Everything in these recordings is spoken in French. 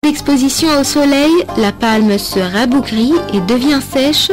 L'exposition au soleil, la palme se rabougrit et devient sèche.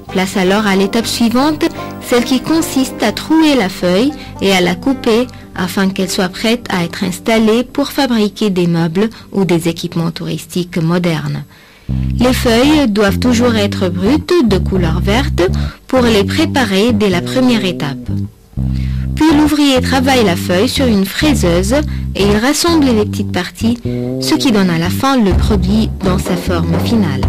Place alors à l'étape suivante, celle qui consiste à trouer la feuille et à la couper afin qu'elle soit prête à être installée pour fabriquer des meubles ou des équipements touristiques modernes. Les feuilles doivent toujours être brutes de couleur verte pour les préparer dès la première étape. Puis l'ouvrier travaille la feuille sur une fraiseuse et il rassemble les petites parties, ce qui donne à la fin le produit dans sa forme finale.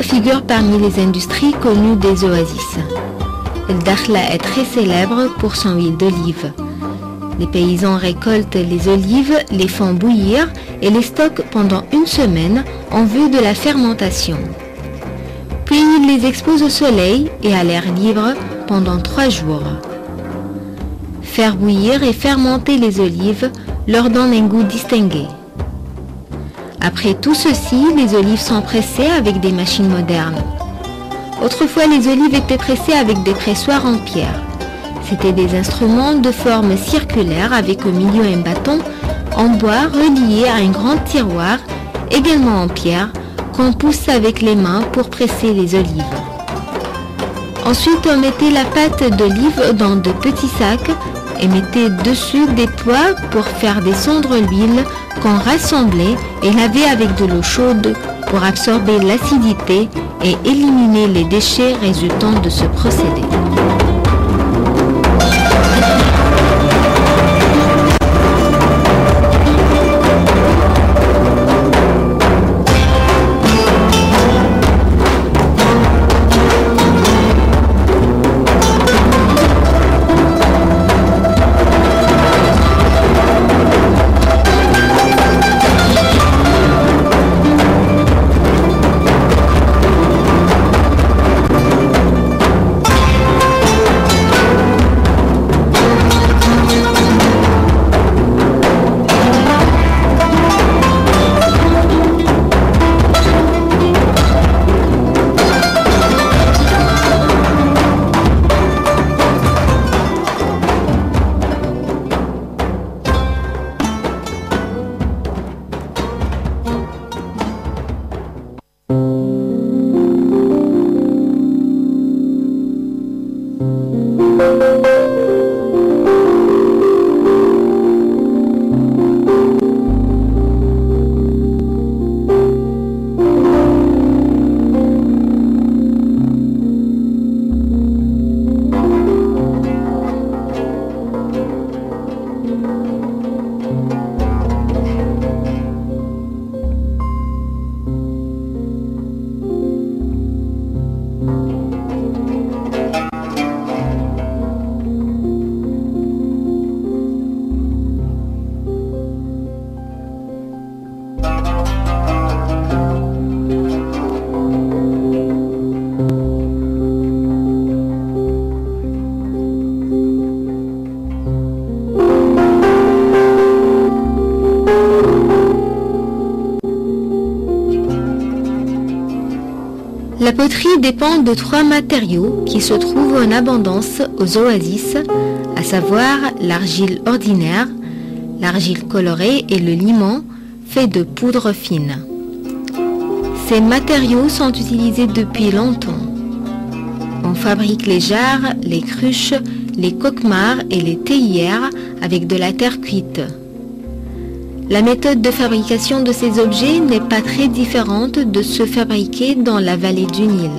Figure parmi les industries connues des oasis. El Dakhla est très célèbre pour son huile d'olive. Les paysans récoltent les olives, les font bouillir et les stockent pendant une semaine en vue de la fermentation. Puis ils les exposent au soleil et à l'air libre pendant 3 jours. Faire bouillir et fermenter les olives leur donne un goût distingué. Après tout ceci, les olives sont pressées avec des machines modernes. Autrefois, les olives étaient pressées avec des pressoirs en pierre. C'étaient des instruments de forme circulaire avec au milieu un bâton en bois relié à un grand tiroir, également en pierre, qu'on pousse avec les mains pour presser les olives. Ensuite, on mettait la pâte d'olive dans de petits sacs et mettait dessus des poids pour faire descendre l'huile qu'on rassemblait et lavait avec de l'eau chaude pour absorber l'acidité et éliminer les déchets résultant de ce procédé. poterie dépend de 3 matériaux qui se trouvent en abondance aux oasis, à savoir l'argile ordinaire, l'argile colorée et le limon fait de poudre fine. Ces matériaux sont utilisés depuis longtemps. On fabrique les jarres, les cruches, les coquemards et les théières avec de la terre cuite. La méthode de fabrication de ces objets n'est pas très différente de ceux fabriqués dans la vallée du Nil.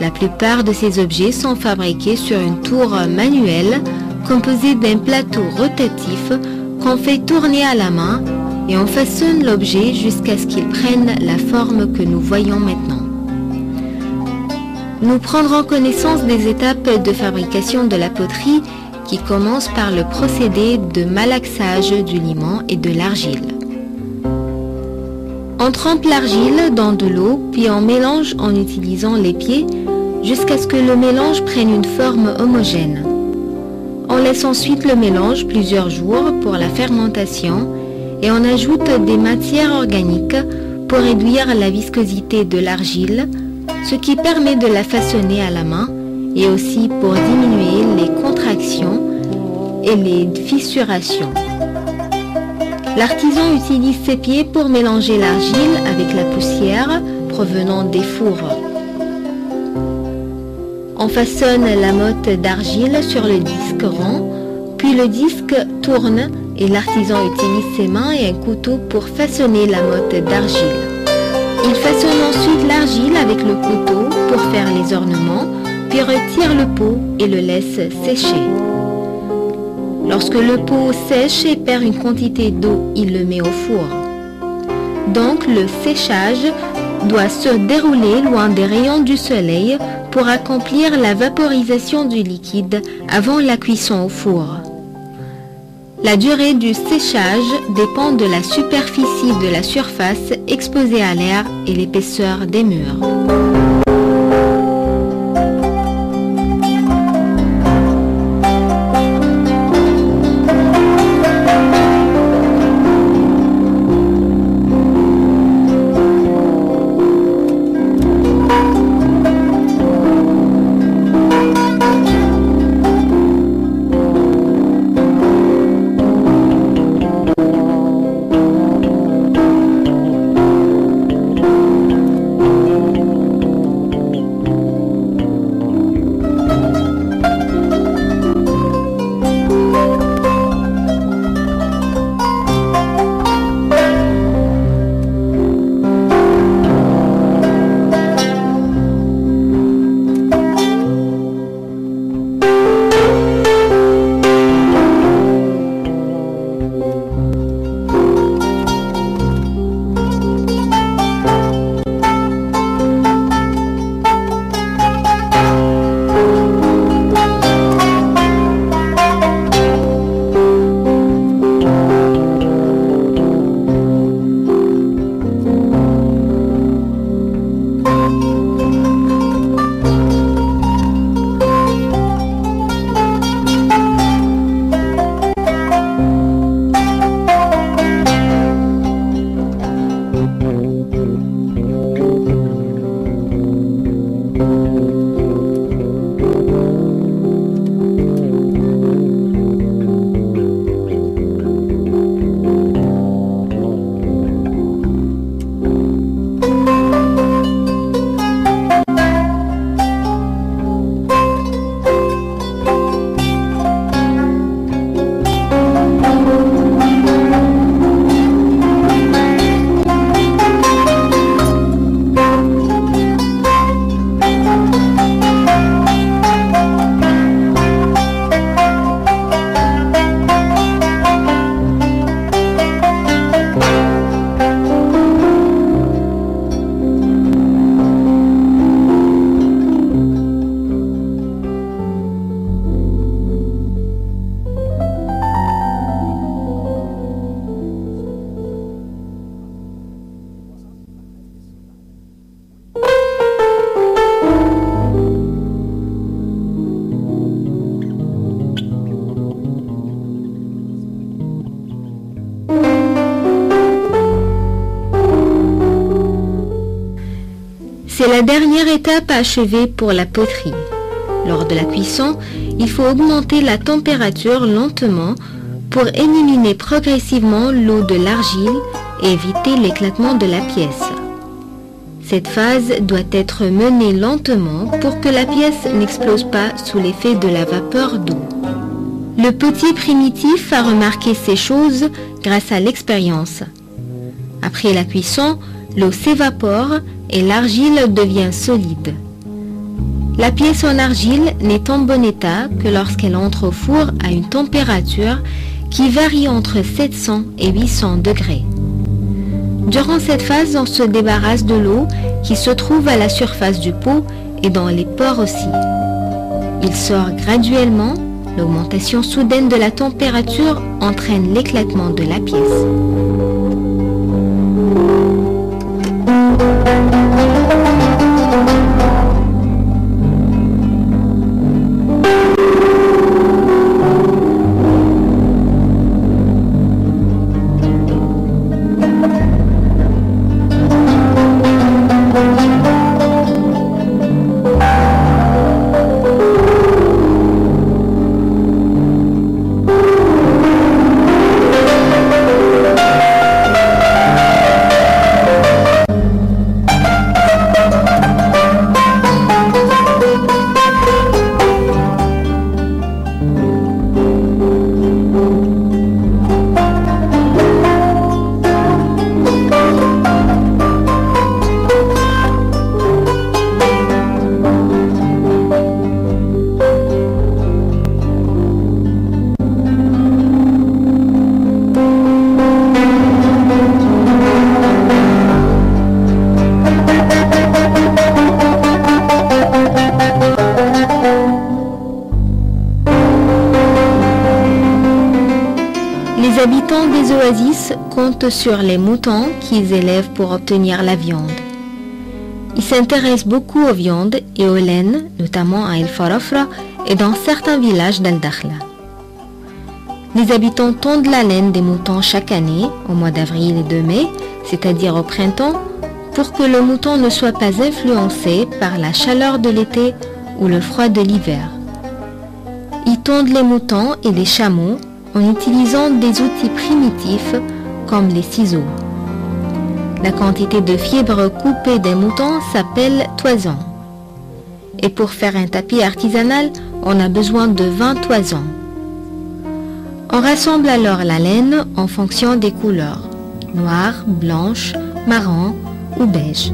La plupart de ces objets sont fabriqués sur une tour manuelle composée d'un plateau rotatif qu'on fait tourner à la main et on façonne l'objet jusqu'à ce qu'il prenne la forme que nous voyons maintenant. Nous prendrons connaissance des étapes de fabrication de la poterie qui commence par le procédé de malaxage du limon et de l'argile. On trempe l'argile dans de l'eau, puis on mélange en utilisant les pieds jusqu'à ce que le mélange prenne une forme homogène. On laisse ensuite le mélange plusieurs jours pour la fermentation et on ajoute des matières organiques pour réduire la viscosité de l'argile, ce qui permet de la façonner à la main et aussi pour diminuer les contractions et les fissurations. L'artisan utilise ses pieds pour mélanger l'argile avec la poussière provenant des fours. On façonne la motte d'argile sur le disque rond, puis le disque tourne et l'artisan utilise ses mains et un couteau pour façonner la motte d'argile. Il façonne ensuite l'argile avec le couteau pour faire les ornements, puis retire le pot et le laisse sécher. Lorsque le pot sèche et perd une quantité d'eau, il le met au four. Donc le séchage doit se dérouler loin des rayons du soleil pour accomplir la vaporisation du liquide avant la cuisson au four. La durée du séchage dépend de la superficie de la surface exposée à l'air et l'épaisseur des murs. Première étape achevée pour la poterie. Lors de la cuisson, il faut augmenter la température lentement pour éliminer progressivement l'eau de l'argile et éviter l'éclatement de la pièce. Cette phase doit être menée lentement pour que la pièce n'explose pas sous l'effet de la vapeur d'eau. Le potier primitif a remarqué ces choses grâce à l'expérience. Après la cuisson, l'eau s'évapore et l'argile devient solide. La pièce en argile n'est en bon état que lorsqu'elle entre au four à une température qui varie entre 700 et 800 degrés. Durant cette phase, on se débarrasse de l'eau qui se trouve à la surface du pot et dans les pores aussi. Il sort graduellement. L'augmentation soudaine de la température entraîne l'éclatement de la pièce. Les habitants des oasis comptent sur les moutons qu'ils élèvent pour obtenir la viande. Ils s'intéressent beaucoup aux viandes et aux laines, notamment à El Farafra et dans certains villages d'Al-Dakhla. Les habitants tondent la laine des moutons chaque année, au mois d'avril et de mai, c'est-à-dire au printemps, pour que le mouton ne soit pas influencé par la chaleur de l'été ou le froid de l'hiver. Ils tondent les moutons et les chameaux en utilisant des outils primitifs comme les ciseaux. La quantité de fibres coupées des moutons s'appelle toison. Et pour faire un tapis artisanal, on a besoin de 20 toisons. On rassemble alors la laine en fonction des couleurs, noire, blanche, marron ou beige.